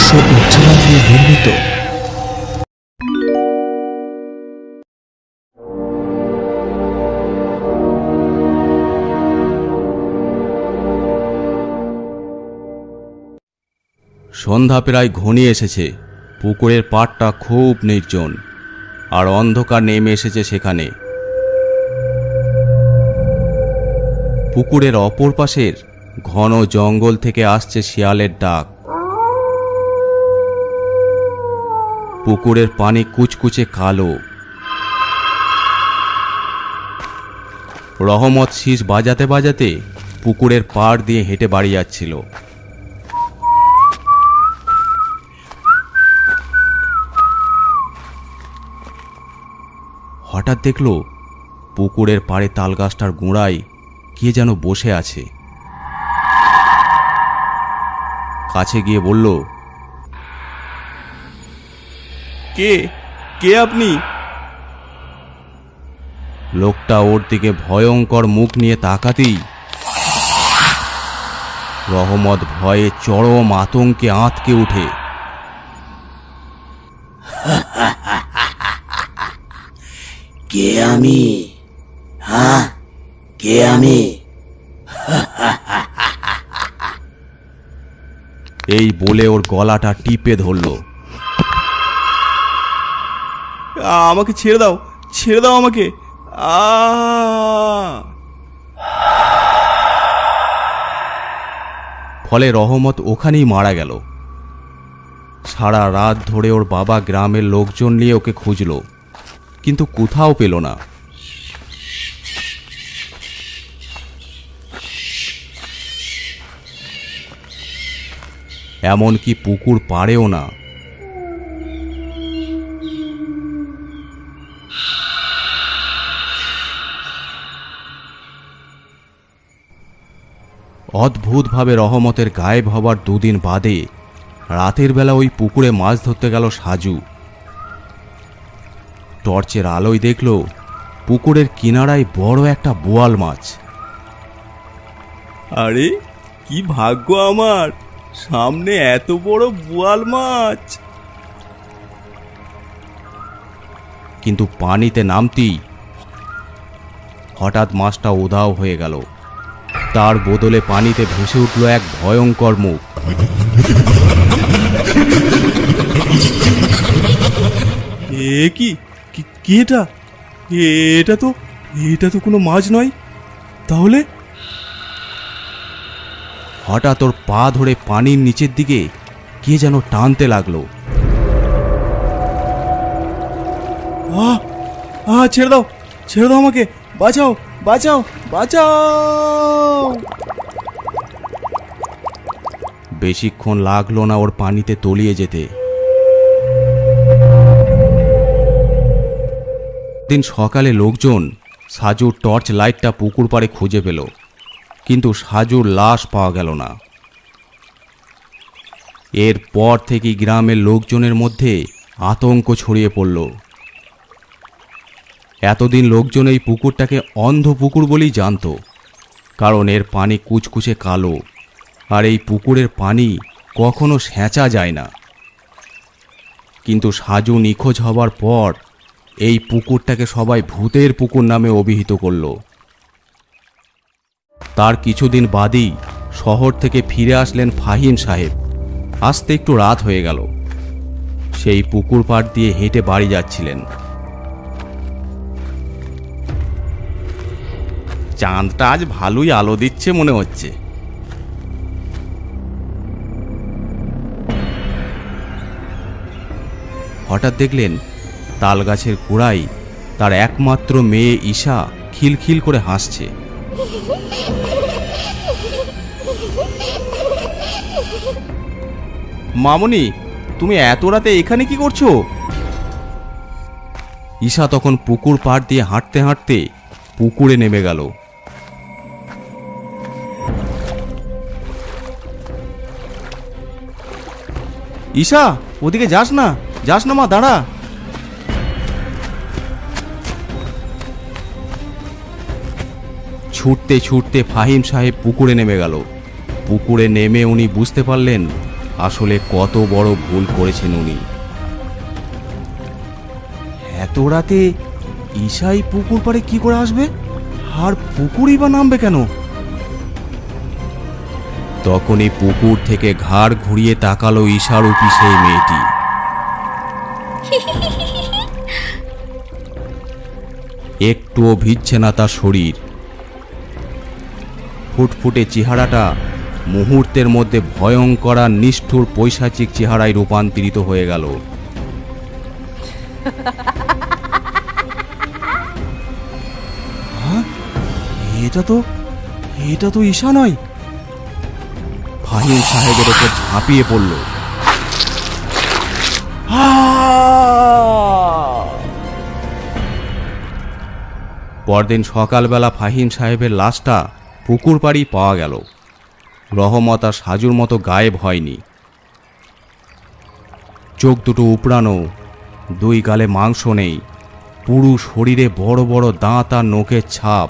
রহস্য ও থ্রিলার নিয়ে নির্মিত। সন্ধ্যা প্রায় ঘনিয়ে এসেছে। পুকুরের পাড়টা খুব নির্জন, আর অন্ধকার নেমে এসেছে সেখানে। পুকুরের অপর পাশের ঘন জঙ্গল থেকে আসছে শিয়ালের ডাক। পুকুরের পানি কুচকুচে কালো। রহমত শীষ বাজাতে বাজাতে পুকুরের পাড় দিয়ে হেঁটে বাড়ি যাচ্ছিল। হঠাৎ দেখল পুকুরের পাড়ে তালগাছটার গোড়ায় কে যেন বসে আছে। কাছে গিয়ে বলল, কে কে আপনি? লোকটা ওর দিকে ভয়ঙ্কর মুখ নিয়ে তাকাতেই রহমত ভয়ে চরম আতঙ্কে আঁতকে উঠে। কে আমি? হ্যাঁ, কে আমি? এই বলে ওর গলাটা টিপে ধরল। আমাকে ছেড়ে দাও, ছেড়ে দাও আমাকে। ফলে রহমত ওখানেই মারা গেল। সারা রাত ধরে ওর বাবা গ্রামের লোকজন নিয়ে ওকে খুঁজল, কিন্তু কোথাও পেল না। এমনকি পুকুর পাড়েও না। অদ্ভুতভাবে রহমতের গায়েব হবার দুদিন বাদে রাতের বেলা ওই পুকুরে মাছ ধরতে গেল সাজু। টর্চের আলোয় দেখল পুকুরের কিনারায় বড় একটা বোয়াল মাছ। আরে কি ভাগ্য আমার, সামনে এত বড় বোয়াল মাছ। কিন্তু পানিতে নামতেই হঠাৎ মাছটা উধাও হয়ে গেল। তার বদলে পানিতে ভেসে উঠল এক ভয়ঙ্কর মুখ। এ কি, কি এটা? এটা তো কোনো মাছ নয়। তাহলে হঠাৎ ওর পা ধরে পানির নিচের দিকে কে যেন টানতে লাগলো। ছেড়ে দাও, ছেড়ে দাও আমাকে, বাঁচাও, বাঁচাও, বাঁচাও। বেশিক্ষণ লাগলো না ওর পানিতে তলিয়ে যেতে। দিন সকালে লোকজন সাজুর টর্চ লাইটটা পুকুর পাড়ে খুঁজে পেল, কিন্তু সাজুর লাশ পাওয়া গেল না। এরপর থেকেই গ্রামের লোকজনের মধ্যে আতঙ্ক ছড়িয়ে পড়ল। এতদিন লোকজন এই পুকুরটাকে অন্ধ পুকুর বলেই জানত, কারণ এর পানি কুচকুচে কালো, আর এই পুকুরের পানি কখনো সেঁচা যায় না। কিন্তু সাজু নিখোঁজ হবার পর এই পুকুরটাকে সবাই ভূতের পুকুর নামে অভিহিত করল। তার কিছুদিন বাদেই শহর থেকে ফিরে আসলেন ফাহিম সাহেব। আসতে একটু রাত হয়ে গেল। সেই পুকুর পাড় দিয়ে হেঁটে বাড়ি যাচ্ছিলেন। চাঁদটা আজ ভালোই আলো দিচ্ছে মনে হচ্ছে। হঠাৎ দেখলেন তালগাছের গোড়ায় তার একমাত্র মেয়ে ঈশা খিলখিল করে হাসছে। মামনি, তুমি এত রাতে এখানে কি করছো? ঈশা তখন পুকুর পাড় দিয়ে হাঁটতে হাঁটতে পুকুরে নেমে গেল। ঈশা, ওদিকে যাস না, যাস না মা, দাঁড়া। ছুটতে ছুটতে ফাহিম সাহেব পুকুরে নেমে গেল। পুকুরে নেমে উনি বুঝতে পারলেন আসলে কত বড় ভুল করেছেন উনি। এত রাতে ঈশাই পুকুর পাড়ে কি করে আসবে, আর পুকুরই বা নামবে কেন? তখনই পুকুর থেকে ঘাড় ঘুরিয়ে তাকালো ঈশারূপী সেই মেয়েটি। একটুও ভিজছে না তার শরীর। ফুটফুটে চেহারাটা মুহূর্তের মধ্যে ভয়ঙ্কর আর নিষ্ঠুর পৈশাচিক চেহারায় রূপান্তরিত হয়ে গেল। এটা তো ঈশা নয়। ফাহিম সাহেবের ওপর ঝাঁপিয়ে পড়ল। পরদিন সকালবেলা ফাহিম সাহেবের লাশটা পুকুর পাড়ি পাওয়া গেল। রহমত আর সাজুর মতো গায়েব হয়নি। চোখ দুটো উপড়ানো, দুই গালে মাংস নেই, পুরো শরীরে বড় বড় দাঁত আর নখের ছাপ।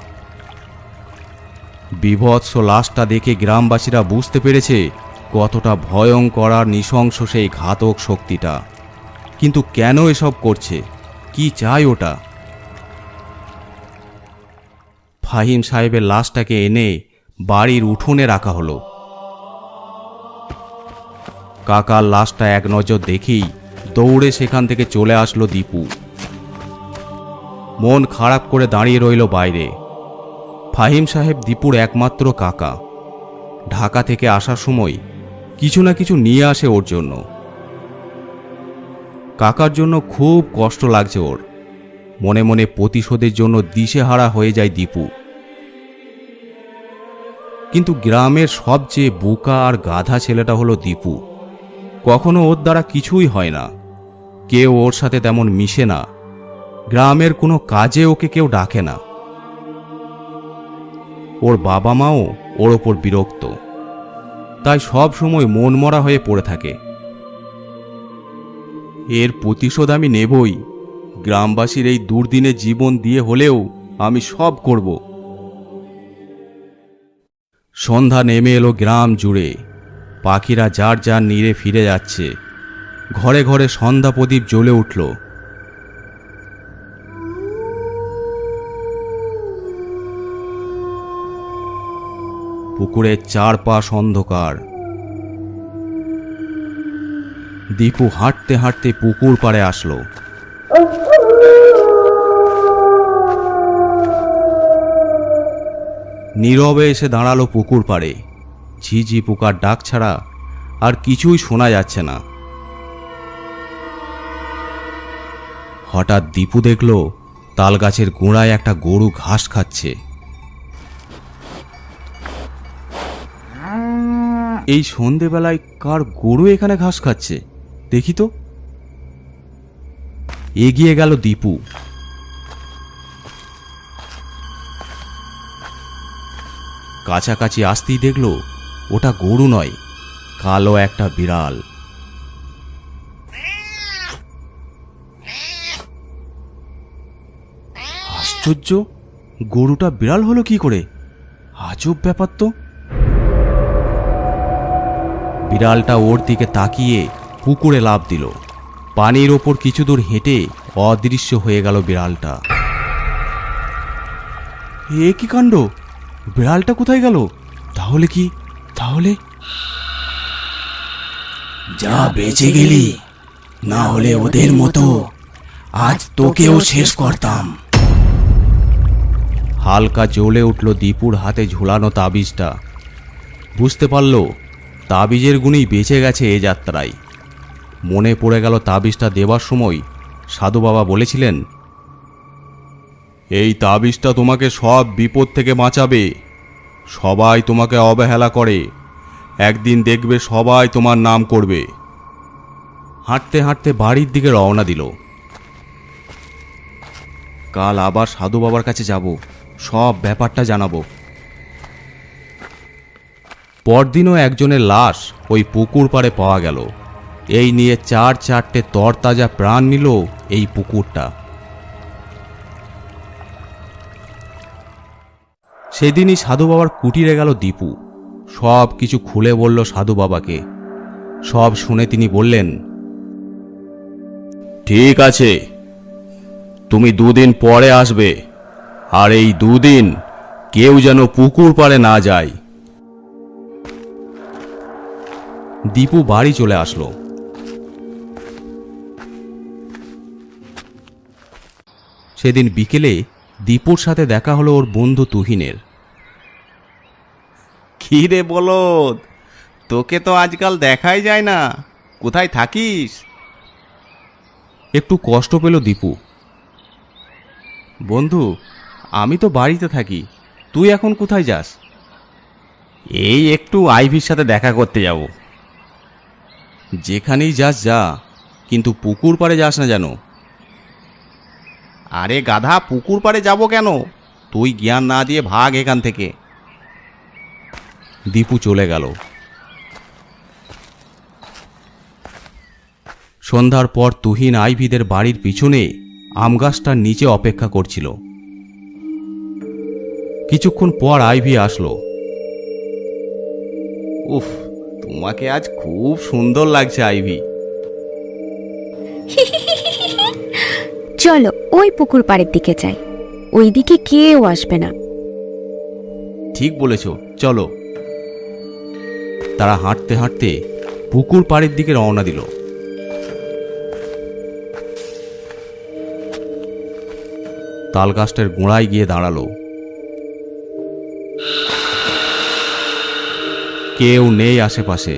বিভৎস লাশটা দেখে গ্রামবাসীরা বুঝতে পেরেছে কতটা ভয়ঙ্কর আর নৃশংস সেই ঘাতক শক্তিটা। কিন্তু কেন এসব করছে, কি চায় ওটা? ফাহিম সাহেবের লাশটাকে এনে বাড়ির উঠোনে রাখা হলো। কাকার লাশটা এক নজর দেখেই দৌড়ে সেখান থেকে চলে আসলো দীপু। মন খারাপ করে দাঁড়িয়ে রইল বাইরে। ফাহিম সাহেব দীপুর একমাত্র কাকা। ঢাকা থেকে আসার সময় কিছু না কিছু নিয়ে আসে ওর জন্য। কাকার জন্য খুব কষ্ট লাগছে ওর। মনে মনে প্রতিশোধের জন্য দিশেহারা হয়ে যায় দীপু। কিন্তু গ্রামের সবচেয়ে বোকা আর গাধা ছেলেটা হলো দীপু। কখনো ওর দ্বারা কিছুই হয় না। কেউ ওর সাথে তেমন মিশে না। গ্রামের কোনো কাজে ওকে কেউ ডাকে না। ওর বাবা মাও ওর ওপর বিরক্ত, তাই সব সময় মনমরা হয়ে পড়ে থাকে। এর প্রতিশোধ আমি নেবই। গ্রামবাসীর এই দুর্দিনে জীবন দিয়ে হলেও আমি সব করব। সন্ধ্যা নেমে এলো গ্রাম জুড়ে। পাখিরা যার যার নীড়ে ফিরে যাচ্ছে। ঘরে ঘরে সন্ধ্যা প্রদীপ জ্বলে উঠল। পুকুরের চারপাশ অন্ধকার। দীপু হাঁটতে হাঁটতে পুকুর পাড়ে আসলো। নীরবে এসে দাঁড়ালো পুকুর পাড়ে। ঝিঝি পোকার ডাক ছাড়া আর কিছুই শোনা যাচ্ছে না। হঠাৎ দীপু দেখল তালগাছের গোড়ায় একটা গরু ঘাস খাচ্ছে। এই সন্ধেবেলায় কার গরু এখানে ঘাস খাচ্ছে দেখি তো। এগিয়ে গেল দীপু। কাছাকাছি আসতেই দেখল ওটা গরু নয়, কালো একটা বিড়াল। আশ্চর্য, গরুটা বিড়াল হলো কি করে? আজব ব্যাপার তো। বিড়ালটা ওর দিকে তাকিয়ে পুকুরে লাফ দিল। পানির ওপর কিছু দূর হেঁটে অদৃশ্য হয়ে গেল বিড়ালটা। এ কি কাণ্ড! বিড়ালটা কোথায় গেল? তাহলে যা বেঁচে গেলি, না হলে ওদের মতো আজ তোকেও শেষ করতাম। হালকা জ্বলে উঠল দীপুর হাতে ঝুলানো তাবিজটা। বুঝতে পারল তাবিজের গুণেই বেঁচে গেছে এ যাত্রায়। মনে পড়ে গেল তাবিজটা দেবার সময় সাধু বাবা বলেছিলেন, এই তাবিজটা তোমাকে সব বিপদ থেকে বাঁচাবে। সবাই তোমাকে অবহেলা করে, একদিন দেখবে সবাই তোমার নাম করবে। হাঁটতে হাঁটতে বাড়ির দিকে রওনা দিল। কাল আবার সাধু বাবার কাছে যাব, সব ব্যাপারটা জানাবো। পরদিনও একজনের লাশ ওই পুকুর পাড়ে পাওয়া গেল। এই নিয়ে চারটে তরতাজা প্রাণ নিল এই পুকুরটা। সেদিনই সাধু বাবার কুটিরে গেল দীপু। সব কিছু খুলে বলল সাধু বাবাকে। সব শুনে তিনি বললেন, ঠিক আছে, তুমি 2 দিন পরে আসবে, আর এই 2 দিন কেউ যেন পুকুর পাড়ে না যায়। দীপু বাড়ি চলে আসলো। সেদিন বিকেলে দীপুর সাথে দেখা হলো ওর বন্ধু তুহিনের। কি রে বলদ, তোকে তো আজকাল দেখাই যায় না, কোথায় থাকিস? একটু কষ্ট পেল দীপু। বন্ধু, আমি তো বাড়িতে থাকি, তুই এখন কোথায় যাস? এই একটু আইভির সাথে দেখা করতে যাব। যেখানেই যাস যা, কিন্তু পুকুর পাড়ে যাস না যেন। আরে গাধা, পুকুর পাড়ে যাব কেন? তুই জ্ঞান না দিয়ে ভাগ এখান থেকে। দীপু চলে গেল। সন্ধ্যার পর তুহিন আইভিদের বাড়ির পিছনে আমগাছটার নিচে অপেক্ষা করছিল। কিছুক্ষণ পর আইভি আসলো। উফ, তোমাকে আজ খুব সুন্দর লাগছে আইভি। চলো ওই পুকুর পাড়ের দিকে যাই, ওইদিকে কেউ আসবে না। ঠিক বলেছ, চলো। তারা হাঁটতে হাঁটতে পুকুর পাড়ের দিকে রওনা দিল। তালগাছটার গোড়ায় গিয়ে দাঁড়ালো। কেউ নেই আশেপাশে।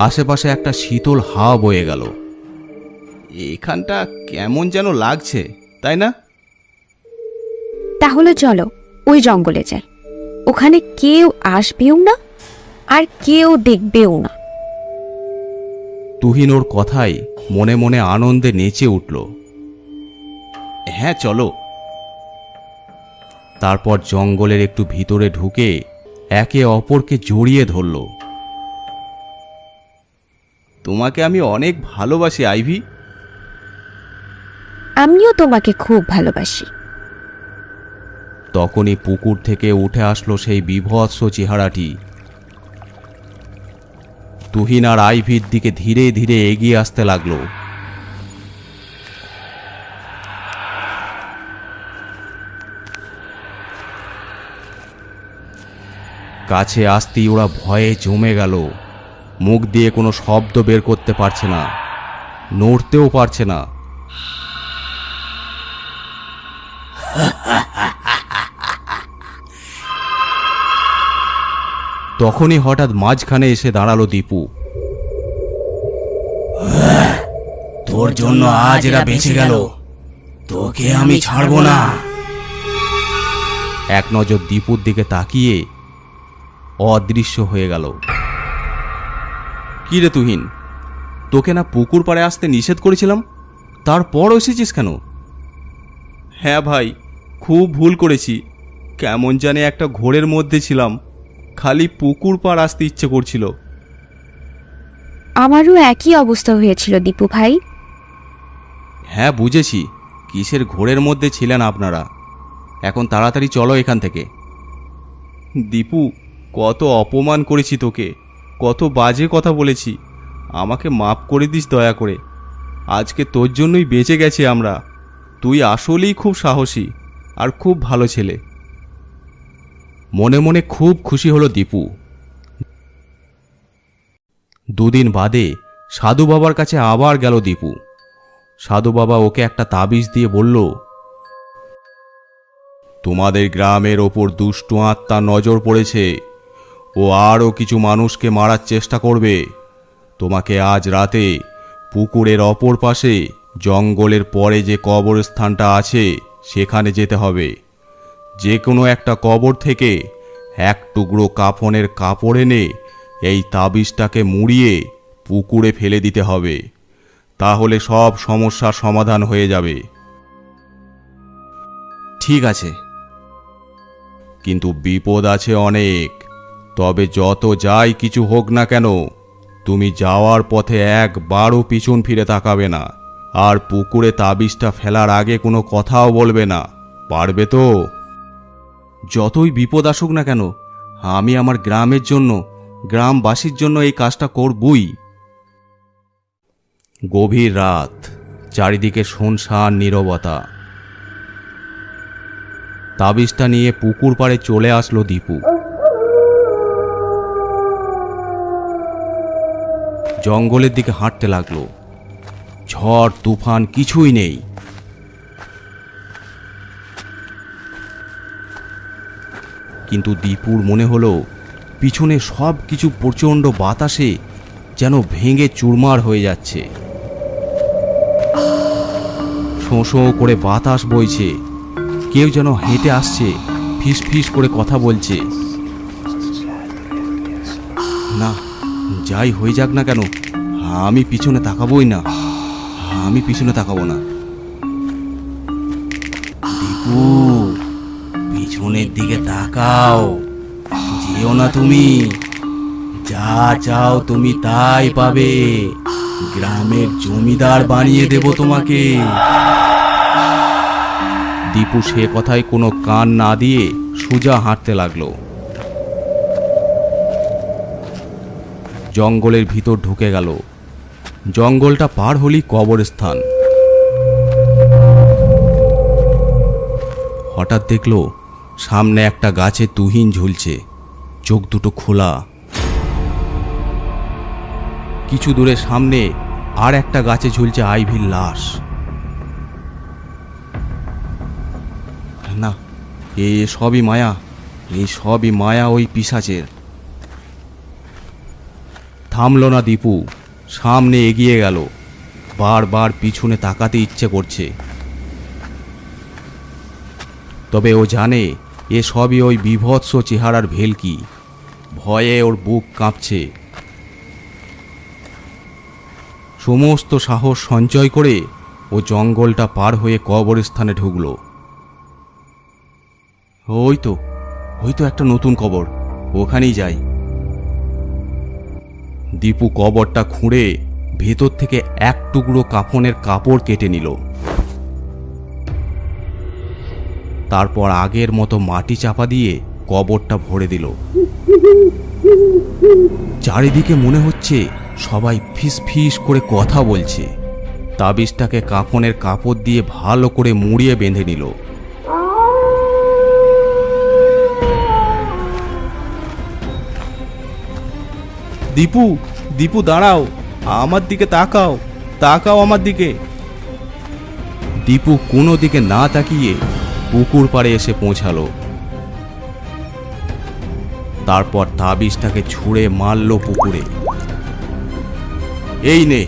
আশেপাশে একটা শীতল হাওয়া বয়ে গেল। এখানটা কেমন যেন লাগছে, তাই না? তাহলে চলো ওই জঙ্গলে যাই, ওখানে কেউ আসবেও না আর কেউ দেখবেও না। তুহিন ওর কথায় মনে মনে আনন্দে নেচে উঠল। হ্যাঁ চলো। তারপর জঙ্গলের একটু ভিতরে ঢুকে একে অপরকে জড়িয়ে ধরল। তোমাকে আমি অনেক ভালোবাসি আইভি। আমিও তোমাকে খুব ভালোবাসি। তখনই পুকুর থেকে উঠে আসলো সেই বীভৎস চেহারাটি। তুহিন আর আইভির দিকে ধীরে ধীরে এগিয়ে আসতে লাগলো। কাছে আসতেই ওরা ভয়ে জমে গেল। মুখ দিয়ে কোনো শব্দ বের করতে পারছে না, নড়তেও পারছে না। তখনই হঠাৎ মাঝখানে এসে দাঁড়ালো দীপু। তোর জন্য আজ এরা বেঁচে গেল, তোকে আমি ছাড়বো না। এক নজর দীপুর দিকে তাকিয়ে অদৃশ্য হয়ে গেল। কি রে তুহিন, তোকে না পুকুর পাড়ে আসতে নিষেধ করেছিলাম, তারপর এসেছিস কেন? হ্যাঁ ভাই, খুব ভুল করেছি। কেমন জানি একটা ঘোরের মধ্যে ছিলাম, খালি পুকুর পাড় আসতে ইচ্ছে করছিল। আমারও একই অবস্থা হয়েছিল দীপু ভাই। হ্যাঁ বুঝেছি, কিসের ঘোরের মধ্যে ছিলেন আপনারা। এখন তাড়াতাড়ি চলো এখান থেকে। দীপু, কত অপমান করেছি তোকে, কত বাজে কথা বলেছি, আমাকে মাফ করে দিস দয়া করে। আজকে তোর জন্যই বেঁচে গেছি আমরা। তুই আসলেই খুব সাহসী আর খুব ভালো ছেলে। মনে মনে খুব খুশি হলো দীপু। 2 দিন বাদে সাধু বাবার কাছে আবার গেল দীপু। সাধু বাবা ওকে একটা তাবিজ দিয়ে বলল, তোমাদের গ্রামের ওপর দুষ্ট আত্মা নজর পড়েছে, ও আরও কিছু মানুষকে মারার চেষ্টা করবে। তোমাকে আজ রাতে পুকুরের অপর পাশে জঙ্গলের পরে যে কবরস্থানটা আছে সেখানে যেতে হবে। যে কোনো একটা কবর থেকে এক টুকরো কাফনের কাপড় এনে এই তাবিজটাকে মুড়িয়ে পুকুরে ফেলে দিতে হবে, তাহলে সব সমস্যার সমাধান হয়ে যাবে। ঠিক আছে, কিন্তু বিপদ আছে অনেক। তবে যত যাই কিছু হোক না কেন, তুমি যাওয়ার পথে একবারও পিছন ফিরে তাকাবে না, আর পুকুরে তাবিজটা ফেলার আগে কোনো কথাও বলবে না। পারবে তো? যতই বিপদ আসুক না কেন, আমি আমার গ্রামের জন্য গ্রামবাসীর জন্য এই কাজটা করবই। গভীর রাত, চারিদিকে শুনশান নীরবতা। তাবিজটা নিয়ে পুকুর পাড়ে চলে আসলো দীপু। জঙ্গলের দিকে হাঁটতে লাগলো। ঝড় তুফান কিছুই নেই। কিন্তু দীপুর মনে হলো পিছনে সব কিছু প্রচণ্ড বাতাসে যেন ভেঙে চুরমার হয়ে যাচ্ছে। শোঁ শোঁ করে বাতাস বইছে, কেউ যেন হেঁটে আসছে, ফিস ফিস করে কথা বলছে। না, যাই হয়ে যাক না কেন, আমি পিছনে তাকাবোই না, আমি পিছনে তাকাবো না। দীপু, পিছনের দিকে তাকাও, যেও না তুমি। যা চাও তুমি তাই পাবে। গ্রামের জমিদার বানিয়ে দেব তোমাকে। দীপু সে কথায় কোনো কান না দিয়ে সোজা হাঁটতে লাগলো। জঙ্গলের ভিতর ঢুকে গেল। জঙ্গলটা পার হলি কবরস্থান। হঠাৎ দেখলো সামনে একটা গাছে তুহিন ঝুলছে, চোখ দুটো খোলা। কিছু দূরে সামনে আর একটা গাছে ঝুলছে আইভির লাশ। না, এ সবই মায়া, এই সবই মায়া ওই পিশাচের। থামলো না দীপু, সামনে এগিয়ে গেল। বারবার পিছনে তাকাতে ইচ্ছে করছে, তবে ও জানে এ সবই ওই বীভৎস চেহারার ভেলকি। ভয়ে ওর বুক কাঁপছে। সমস্ত সাহস সঞ্চয় করে ও জঙ্গলটা পার হয়ে কবরস্থানে ঢুকলো। ওই তো একটা নতুন কবর, ওখানেই যাই। দীপু কবরটা খুঁড়ে ভেতর থেকে এক টুকরো কাফনের কাপড় কেটে নিল। তারপর আগের মতো মাটি চাপা দিয়ে কবরটা ভরে দিল। চারিদিকে মনে হচ্ছে সবাই ফিস ফিস করে কথা বলছে। তাবিজটাকে কাফনের কাপড় দিয়ে ভালো করে মুড়িয়ে বেঁধে নিল। দীপু, দীপু দাঁড়াও, আমার দিকে তাকাও, তাকাও আমার দিকে। দীপু কোনো দিকে না তাকিয়ে পুকুর পাড়ে এসে পৌঁছালো। তারপর তাবিজটাকে ছুঁড়ে মারল পুকুরে। এই নে,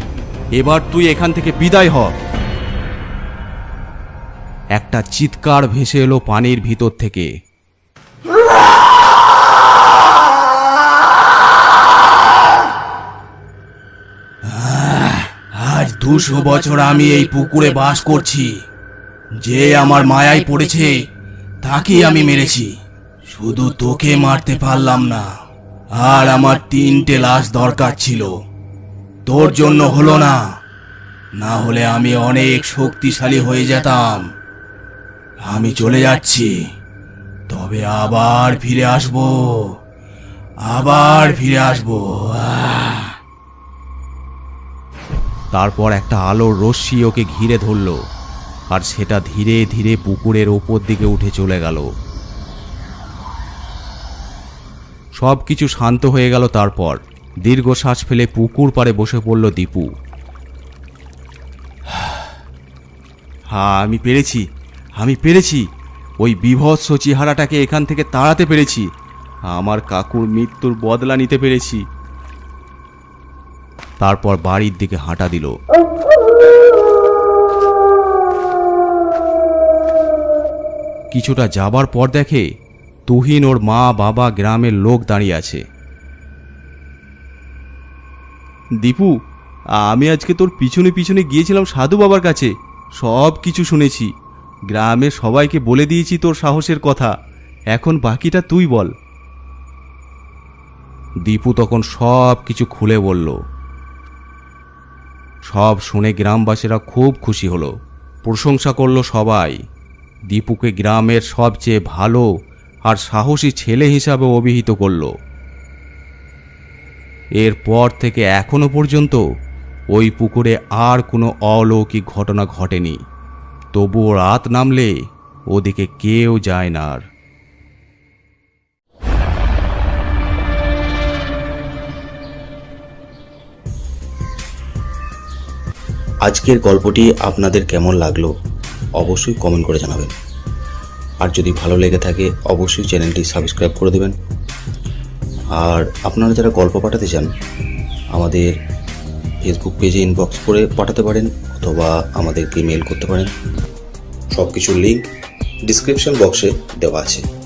এবার তুই এখান থেকে বিদায় হ। একটা চিৎকার ভেসে এলো পানির ভিতর থেকে। আজ 200 বছর আমি এই পুকুরে বাস করছি। যে আমার মায়ায় পড়েছে তাকেই আমি মেরেছি, শুধু তোকে মারতে পারলাম না। আর আমার 3টে লাশ দরকার ছিল, তোর জন্য হলো না। না হলে আমি অনেক শক্তিশালী হয়ে যেতাম। আমি চলে যাচ্ছি, তবে আবার ফিরে আসবো, আবার ফিরে আসবো। তারপর একটা আলোর রশ্মি ওকে ঘিরে ধরল, আর সেটা ধীরে ধীরে পুকুরের ওপর দিকে উঠে চলে গেল। সব কিছু শান্ত হয়ে গেল। তারপর দীর্ঘশ্বাস ফেলে পুকুর পাড়ে বসে পড়ল দীপু। হ্যাঁ, আমি পেরেছি। ওই বীভৎস চেহারাটাকে এখান থেকে তাড়াতে পেরেছি। আমার কাকুর মৃত্যুর বদলা নিতে পেরেছি। তারপর বাড়ির দিকে হাঁটা দিল। কিছুটা যাবার পর দেখে তুহিন, ওর মা, বাবা, গ্রামের লোক দাঁড়িয়ে আছে। দীপু, আমি আজকে তোর পিছনে পিছনে গিয়েছিলাম সাধু বাবার কাছে, সব কিছু শুনেছি। গ্রামের সবাইকে বলে দিয়েছি তোর সাহসের কথা। এখন বাকিটা তুই বল। দীপু তখন সব কিছু খুলে বলল। সব শুনে গ্রামবাসীরা খুব খুশি হলো, প্রশংসা করলো সবাই। দীপুকে গ্রামের সবচেয়ে ভালো আর সাহসী ছেলে হিসাবে অভিহিত করলো। এরপর থেকে এখনো পর্যন্ত ওই পুকুরে আর কোনো অলৌকিক ঘটনা ঘটেনি। তবুও রাত নামলে ওদিকে কেউ যায় না আর। আজকের গল্পটি আপনাদের কেমন লাগলো অবশ্যই কমেন্ট করে জানাবেন। আর যদি ভালো লেগে থাকে অবশ্যই চ্যানেলটি সাবস্ক্রাইব করে দেবেন। আর আপনারা যারা গল্প পাঠাতে চান আমাদের ফেসবুক পেজে ইনবক্স করে পাঠাতে পারেন অথবা আমাদেরকে মেল করতে পারেন। সব কিছুর লিঙ্ক ডিসক্রিপশন বক্সে দেওয়া আছে।